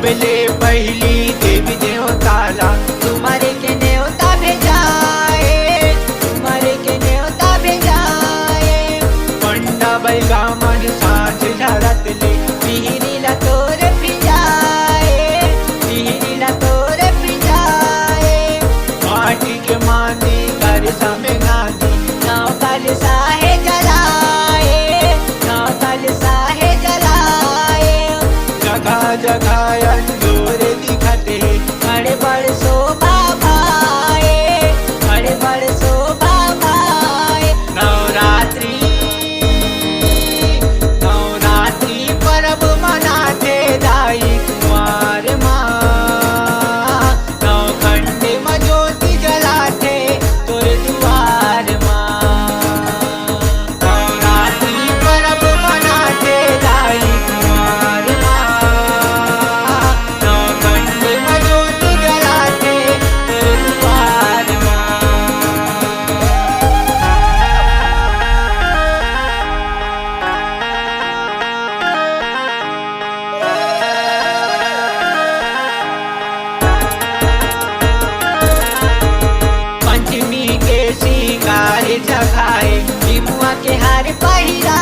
सबले पहली देवी देवताला तुम्हारे के न्योता भेजाए, तुम्हारे के न्योता भेजाए। पंडा बैगा मन सांझ झरतले पिहरीला तोर पिजाए, पिहरीला तोर पिजाए। माटी के मानी कर समय गांधी नाव कल साहे जलाए, नाव कल साहे जलाए। जगह जगह अंजोर दिखते बड़े बड़ शोभा भाए, बड़े बड़ शोभा भाए। नवरात्रि नवरात्रि पर्व मनाते दाई कुमार माँ नवखंड में ज्योति जलाते तोर दुआर माँ। नवरात्रि पर्व मनाते दाई कुमार माँ नवखंड में ज्योति जलाते तोर दुआर माँ। पंचमी के सिंगार जगाए निमुआ के हार पहिरा